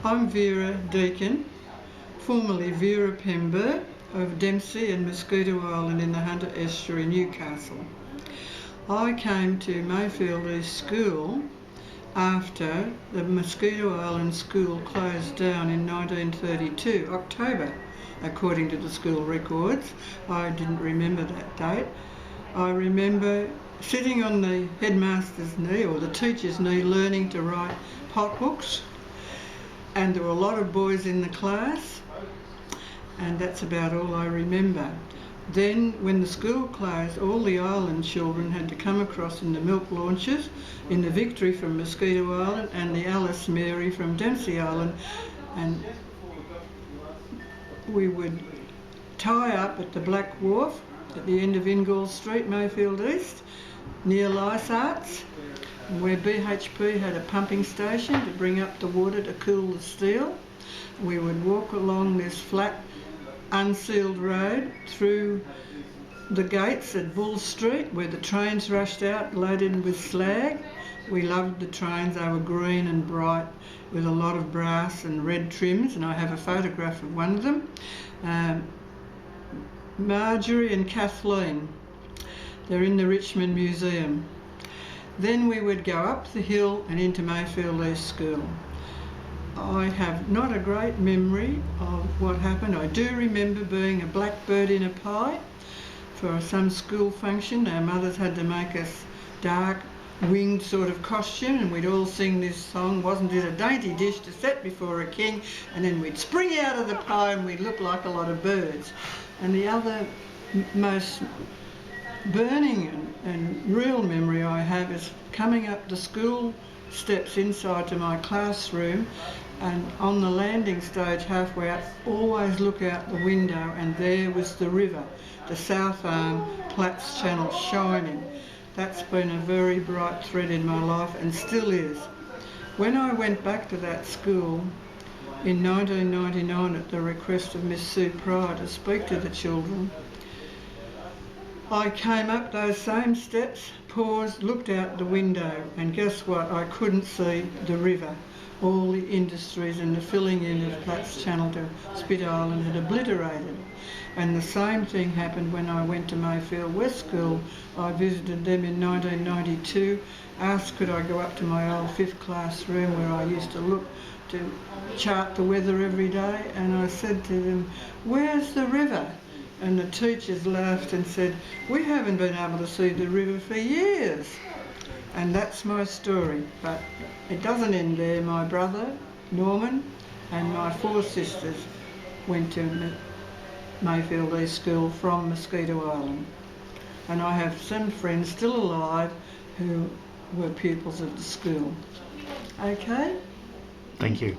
I'm Vera Deacon, formerly Vera Pember of Dempsey and Mosquito Island in the Hunter Estuary, Newcastle. I came to Mayfield East School after the Mosquito Island school closed down in 1932, October, according to the school records. I didn't remember that date. I remember sitting on the headmaster's knee or the teacher's knee learning to write potbooks, and there were a lot of boys in the class, and that's about all I remember. Then when the school closed, all the island children had to come across in the milk launches, in the Victory from Mosquito Island and the Alice Mary from Dempsey Island, and we would tie up at the Black Wharf at the end of Ingall Street, Mayfield East, near Lysart's, where BHP had a pumping station to bring up the water to cool the steel. We would walk along this flat, unsealed road through the gates at Bull Street, where the trains rushed out loaded with slag. We loved the trains. They were green and bright with a lot of brass and red trims, and I have a photograph of one of them. Marjorie and Kathleen, they're in the Richmond Museum. Then we would go up the hill and into Mayfield East School. I have not a great memory of what happened. I do remember being a blackbird in a pie for some school function. Our mothers had to make us dark winged sort of costume, and we'd all sing this song, wasn't it a dainty dish to set before a king, and then we'd spring out of the pie and we'd look like a lot of birds. And the other most burning and real memory I have is coming up the school steps inside to my classroom, and on the landing stage halfway up, always look out the window, and there was the river, the South Arm Platts Channel shining. That's been a very bright thread in my life and still is. When I went back to that school in 1999 at the request of Miss Sue Pryor to speak to the children, I came up those same steps, paused, looked out the window, and guess what? I couldn't see the river. All the industries and the filling in of Platts Channel to Spit Island had obliterated. And the same thing happened when I went to Mayfield West School. I visited them in 1992, asked could I go up to my old 5th class room where I used to look to chart the weather every day, and I said to them, "Where's the river?" And the teachers laughed and said, "We haven't been able to see the river for years." And that's my story. But it doesn't end there. My brother, Norman, and my 4 sisters went to Mayfield East School from Mosquito Island. And I have some friends still alive who were pupils of the school. Okay? Thank you.